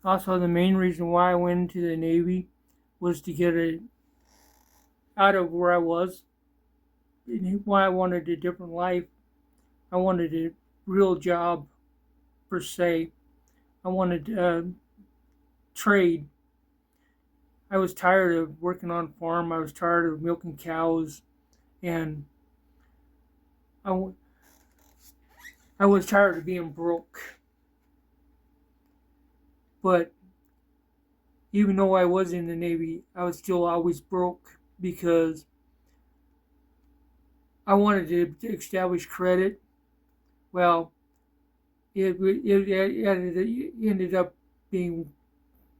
Also, the main reason why I went into the Navy was to get out of where I was, and why I wanted a different life. I wanted a real job, per se. I wanted trade. I was tired of working on farm. I was tired of milking cows, and I, I was tired of being broke. But even though I was in the Navy, I was still always broke because I wanted to establish credit. Well, it ended up being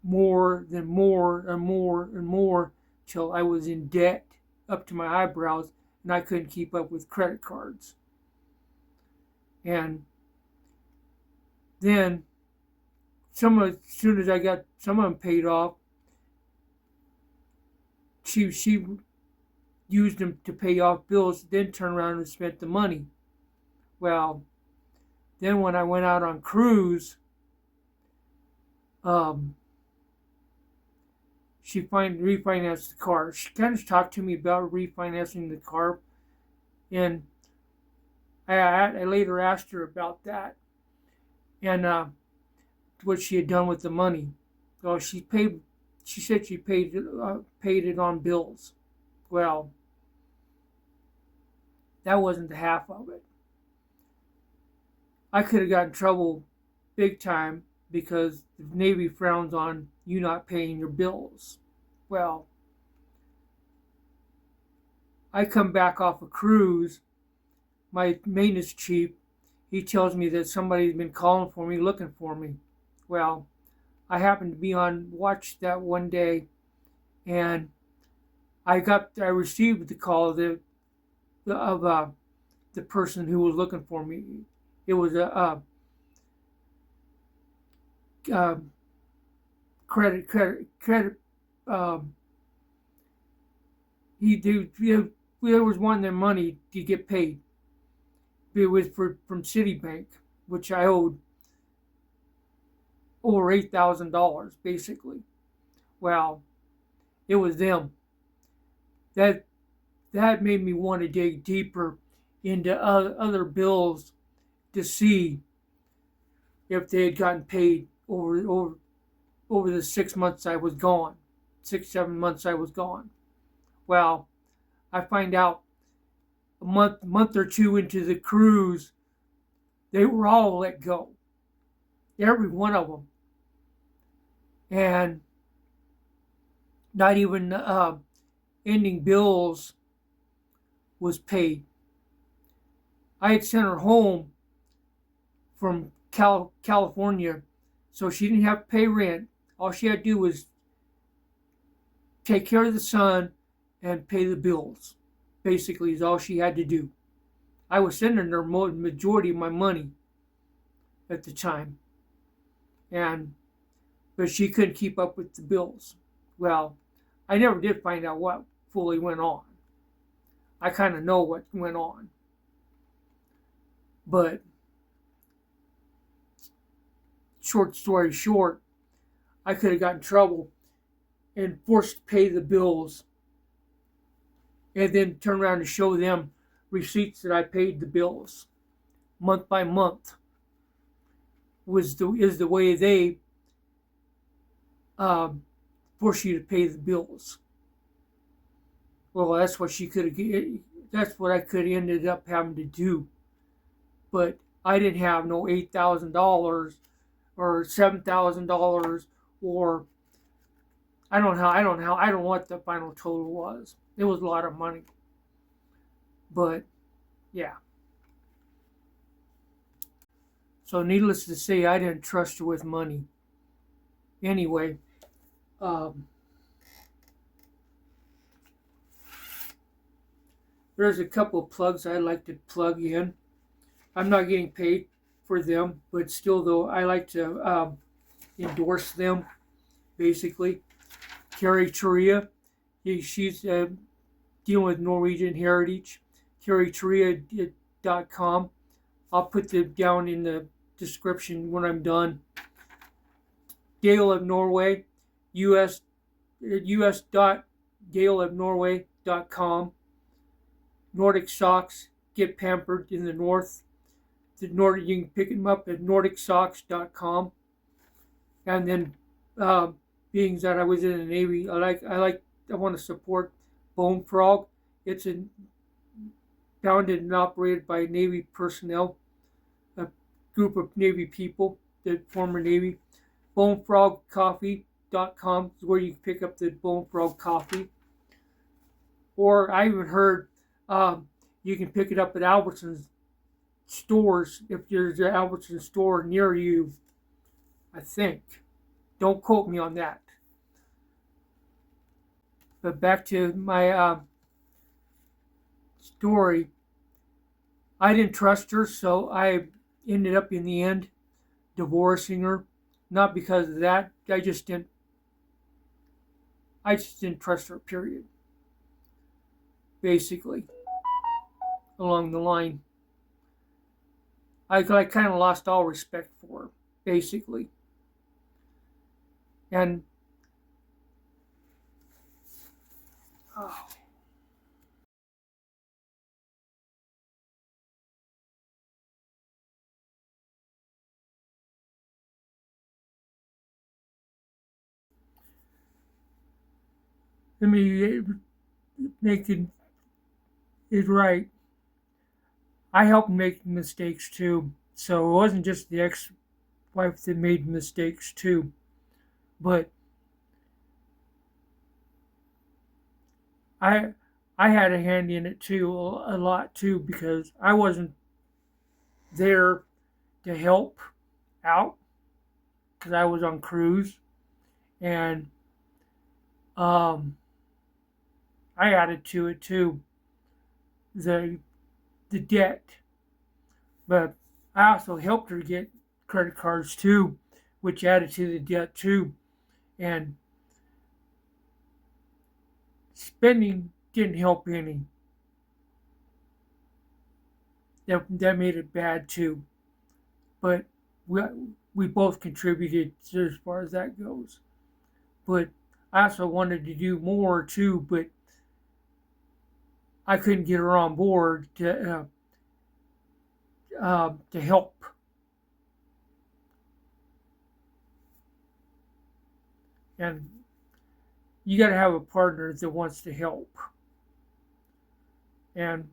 more than more and more and more till I was in debt up to my eyebrows and I couldn't keep up with credit cards. And then as soon as I got some of them paid off, she used them to pay off bills, then turned around and spent the money. Well, then when I went out on cruise, um, she refinanced the car. She kind of talked to me about refinancing the car, and I later asked her about that and what she had done with the money. Well, she paid. She said she paid it on bills. Well, that wasn't the half of it. I could have gotten in trouble big time because the Navy frowns on you not paying your bills. Well, I come back off a cruise. My maintenance chief, he tells me that somebody's been calling for me, looking for me. Well, I happened to be on watch that one day, and I received the call of the person who was looking for me. It was a credit. Um, there was wanting their money to get paid. It was from Citibank, which I owed over $8,000 basically. Well, it was them. That that made me want to dig deeper into other bills to see if they had gotten paid over the 6 months I was gone, 6 7 months I was gone. Well, I find out a month or two into the cruise, they were all let go, every one of them, and not even ending bills was paid. I had sent her home from California, so she didn't have to pay rent. All she had to do was take care of the son and pay the bills. Basically, is all she had to do. I was sending her majority of my money at the time, but she couldn't keep up with the bills. Well, I never did find out what fully went on. I kind of know what went on, but short story short, I could have gotten in trouble and forced to pay the bills and then turn around and show them receipts that I paid the bills month by month is the way they force you to pay the bills. Well, that's what that's what I could have ended up having to do. But I didn't have no $8,000 or $7,000 or I don't know what the final total was. It was a lot of money. But yeah. So needless to say, I didn't trust her with money. Anyway, there's a couple of plugs I'd like to plug in. I'm not getting paid for them, but still, though, I like to endorse them, basically. Carrie Turia, she's dealing with Norwegian heritage. CarrieTuria.com. I'll put them down in the description when I'm done. Gale of Norway, us.galeofnorway.com. Nordic socks, get pampered in the north. You can pick them up at nordicsocks.com. And then, being that I was in the Navy, I want to support Bone Frog. It's founded and operated by Navy personnel, a group of Navy people, the former Navy. Bonefrogcoffee.com is where you can pick up the Bone Frog coffee. Or I even heard you can pick it up at Albertsons stores if there's an Albertsons store near you, I think. Don't quote me on that. But back to my story. I didn't trust her, so I ended up in the end divorcing her. Not because of that. I just didn't trust her, period. Basically, along the line. I kind of lost all respect for her, basically. And oh, let me make it right. I helped make mistakes too. So it wasn't just the ex-wife that made mistakes too. But I I had a hand in it too, a lot too, because I wasn't there to help out because I was on cruise, and um, I added to it too, the the debt. But I also helped her get credit cards too, which added to the debt too. And spending didn't help any. That made it bad too. But we we both contributed as far as that goes. But I also wanted to do more too, but I couldn't get her on board to help. And you got to have a partner that wants to help. And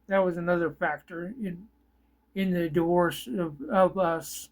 that was another factor in the divorce of us.